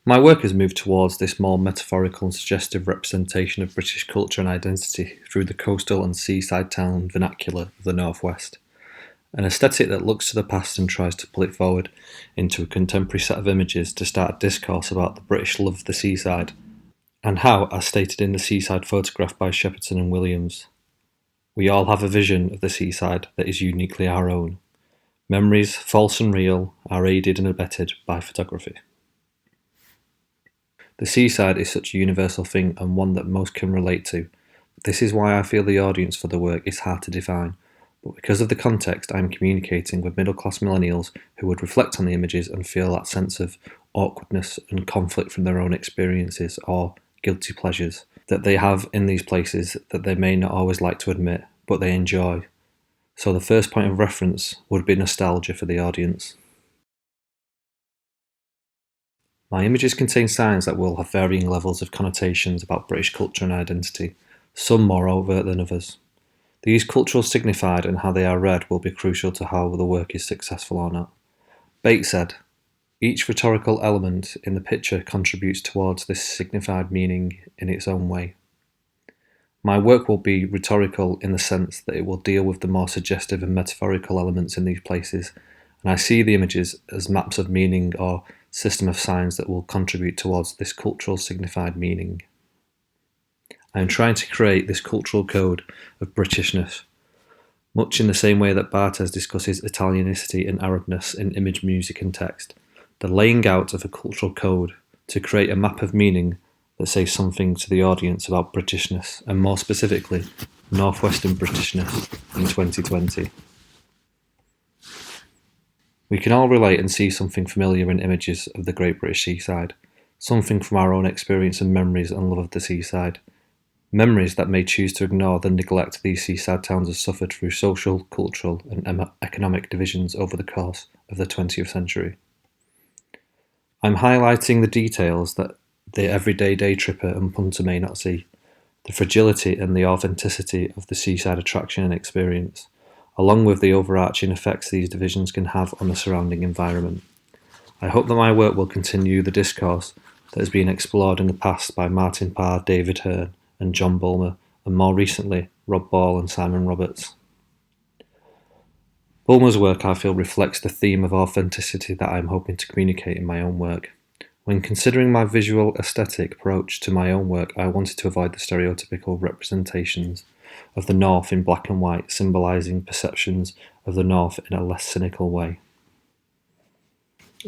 My work has moved towards this more metaphorical and suggestive representation of British culture and identity through the coastal and seaside town vernacular of the North West. An aesthetic that looks to the past and tries to pull it forward into a contemporary set of images to start a discourse about the British love of the seaside, and how, as stated in the seaside photograph by Shenton and Williams, we all have a vision of the seaside that is uniquely our own. Memories, false and real, are aided and abetted by photography. The seaside is such a universal thing and one that most can relate to. This is why I feel the audience for the work is hard to define. But because of the context, I am communicating with middle-class millennials who would reflect on the images and feel that sense of awkwardness and conflict from their own experiences or guilty pleasures that they have in these places that they may not always like to admit, but they enjoy. So the first point of reference would be nostalgia for the audience. My images contain signs that will have varying levels of connotations about British culture and identity, some more overt than others. These cultural signified and how they are read will be crucial to how the work is successful or not. Bates said, "Each rhetorical element in the picture contributes towards this signified meaning in its own way." My work will be rhetorical in the sense that it will deal with the more suggestive and metaphorical elements in these places, and I see the images as maps of meaning or system of signs that will contribute towards this cultural signified meaning. I am trying to create this cultural code of Britishness, much in the same way that Barthes discusses Italianicity and Arabness in image, music and text, the laying out of a cultural code to create a map of meaning that says something to the audience about Britishness, and more specifically, Northwestern Britishness in 2020. We can all relate and see something familiar in images of the Great British Seaside, something from our own experience and memories and love of the seaside. Memories that may choose to ignore the neglect these seaside towns have suffered through social, cultural and economic divisions over the course of the 20th century. I'm highlighting the details that the everyday day tripper and punter may not see, the fragility and the authenticity of the seaside attraction and experience, along with the overarching effects these divisions can have on the surrounding environment. I hope that my work will continue the discourse that has been explored in the past by Martin Parr, David Hearn, and John Bulmer, and more recently, Rob Ball and Simon Roberts. Bulmer's work, I feel, reflects the theme of authenticity that I am hoping to communicate in my own work. When considering my visual aesthetic approach to my own work, I wanted to avoid the stereotypical representations of the North in black and white, symbolising perceptions of the North in a less cynical way.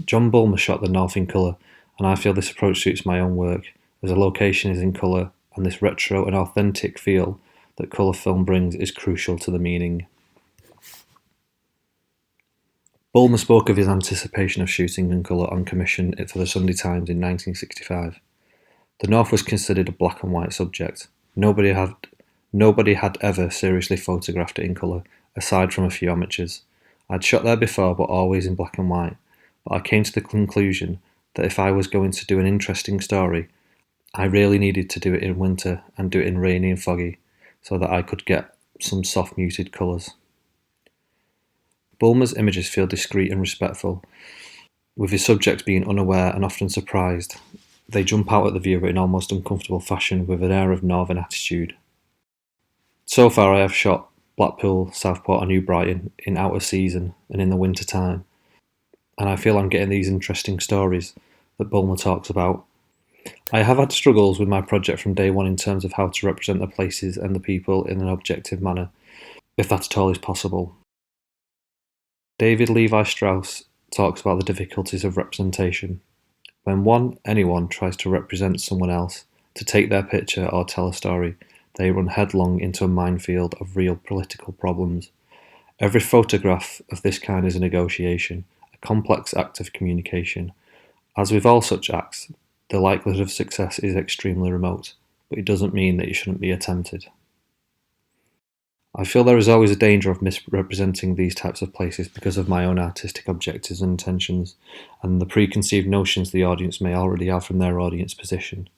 John Bulmer shot the North in colour, and I feel this approach suits my own work, as a location is in colour, and this retro and authentic feel that colour film brings is crucial to the meaning. Bulmer spoke of his anticipation of shooting in colour on commission for the Sunday Times in 1965. The North was considered a black and white subject. Nobody had ever seriously photographed it in colour, aside from a few amateurs. I'd shot there before, but always in black and white, but I came to the conclusion that if I was going to do an interesting story, I really needed to do it in winter and do it in rainy and foggy, so that I could get some soft muted colours. Bulmer's images feel discreet and respectful, with his subjects being unaware and often surprised. They jump out at the viewer in almost uncomfortable fashion with an air of northern attitude. So far I have shot Blackpool, Southport and New Brighton in out of season and in the winter time, and I feel I'm getting these interesting stories that Bulmer talks about. I have had struggles with my project from day one in terms of how to represent the places and the people in an objective manner, if that at all is possible. David Levi Strauss talks about the difficulties of representation. When anyone tries to represent someone else, to take their picture or tell a story, they run headlong into a minefield of real political problems. Every photograph of this kind is a negotiation, a complex act of communication. As with all such acts, the likelihood of success is extremely remote, but it doesn't mean that it shouldn't be attempted. I feel there is always a danger of misrepresenting these types of places because of my own artistic objectives and intentions, and the preconceived notions the audience may already have from their audience position.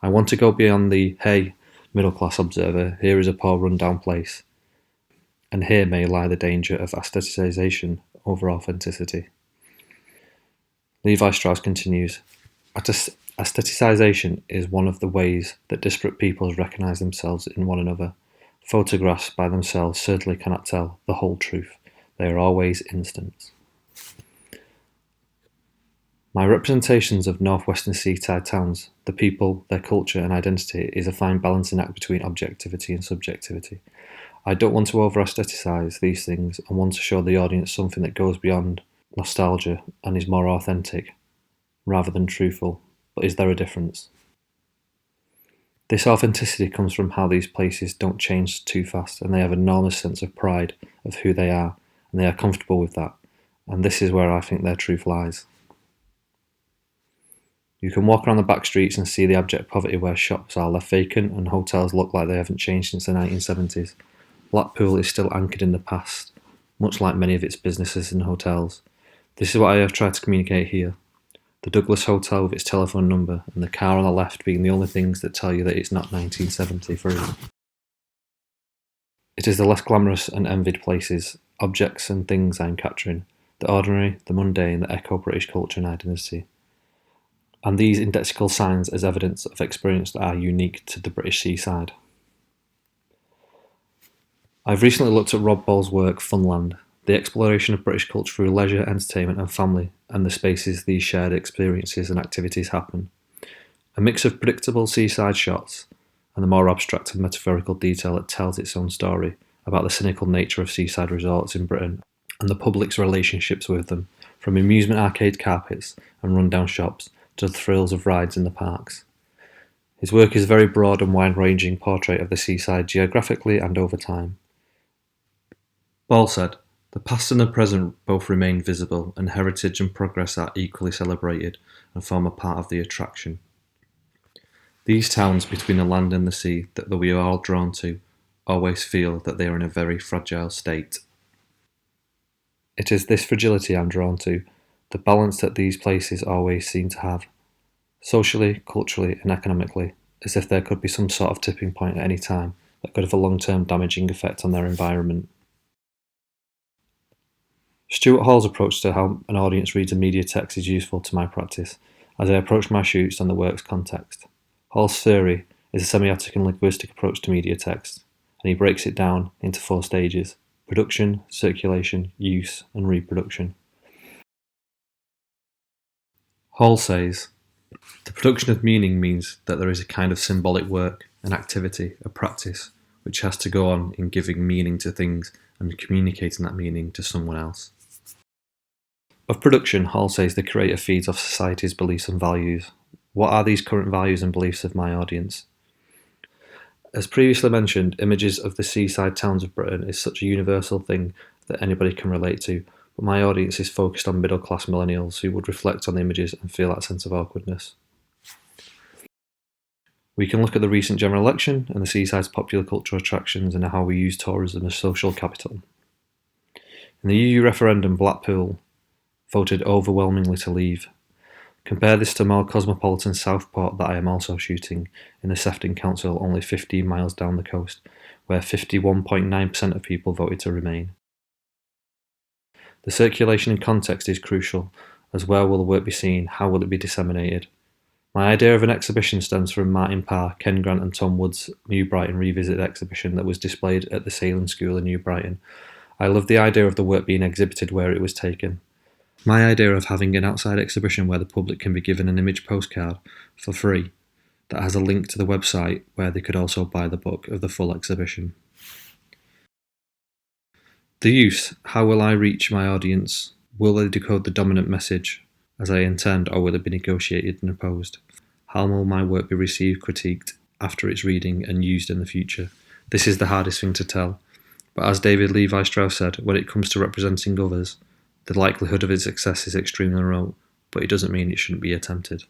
I want to go beyond the, hey, middle-class observer, here is a poor run-down place, and here may lie the danger of aestheticization over authenticity. Levi Strauss continues, Aestheticization is one of the ways that disparate peoples recognise themselves in one another. Photographs by themselves certainly cannot tell the whole truth. They are always instants. My representations of northwestern seaside towns, the people, their culture and identity, is a fine balancing act between objectivity and subjectivity. I don't want to over-aestheticize these things and want to show the audience something that goes beyond nostalgia and is more authentic, rather than truthful. But is there a difference? This authenticity comes from how these places don't change too fast, and they have an enormous sense of pride of who they are, and they are comfortable with that. And this is where I think their truth lies. You can walk around the back streets and see the abject poverty where shops are left vacant and hotels look like they haven't changed since the 1970s. Blackpool is still anchored in the past, much like many of its businesses and hotels. This is what I have tried to communicate here. The Douglas Hotel with its telephone number and the car on the left being the only things that tell you that it's not 1973. It is the less glamorous and envied places, objects and things I am capturing, the ordinary, the mundane that echo British culture and identity. And these indexical signs as evidence of experience that are unique to the British seaside. I've recently looked at Rob Ball's work Funland, the exploration of British culture through leisure, entertainment and family, and the spaces these shared experiences and activities happen. A mix of predictable seaside shots and the more abstract and metaphorical detail that tells its own story about the cynical nature of seaside resorts in Britain and the public's relationships with them, from amusement arcade carpets and rundown shops to the thrills of rides in the parks. His work is a very broad and wide-ranging portrait of the seaside geographically and over time. Ball said, "The past and the present both remain visible, and heritage and progress are equally celebrated and form a part of the attraction. These towns between the land and the sea that we are all drawn to always feel that they are in a very fragile state. It is this fragility I'm drawn to, the balance that these places always seem to have, socially, culturally and economically, as if there could be some sort of tipping point at any time that could have a long-term damaging effect on their environment." Stuart Hall's approach to how an audience reads a media text is useful to my practice, as I approach my shoots on the work's context. Hall's theory is a semiotic and linguistic approach to media text, and he breaks it down into 4 stages: production, circulation, use, and reproduction. Hall says, "The production of meaning means that there is a kind of symbolic work, an activity, a practice, which has to go on in giving meaning to things and communicating that meaning to someone else." Of production, Hall says the creator feeds off society's beliefs and values. What are these current values and beliefs of my audience? As previously mentioned, images of the seaside towns of Britain is such a universal thing that anybody can relate to, but my audience is focused on middle-class millennials who would reflect on the images and feel that sense of awkwardness. We can look at the recent general election and the seaside's popular cultural attractions and how we use tourism as social capital. In the EU referendum, Blackpool voted overwhelmingly to leave. Compare this to more cosmopolitan Southport that I am also shooting in the Sefton Council only 15 miles down the coast, where 51.9% of people voted to remain. The circulation and context is crucial, as where will the work be seen, how will it be disseminated? My idea of an exhibition stems from Martin Parr, Ken Grant and Tom Wood's New Brighton Revisited exhibition that was displayed at the Sailing School in New Brighton. I love the idea of the work being exhibited where it was taken. My idea of having an outside exhibition where the public can be given an image postcard for free that has a link to the website where they could also buy the book of the full exhibition. The use, how will I reach my audience? Will they decode the dominant message as I intend, or will it be negotiated and opposed? How will my work be received, critiqued after its reading and used in the future? This is the hardest thing to tell, but as David Levi Strauss said, when it comes to representing others, the likelihood of its success is extremely remote, but it doesn't mean it shouldn't be attempted.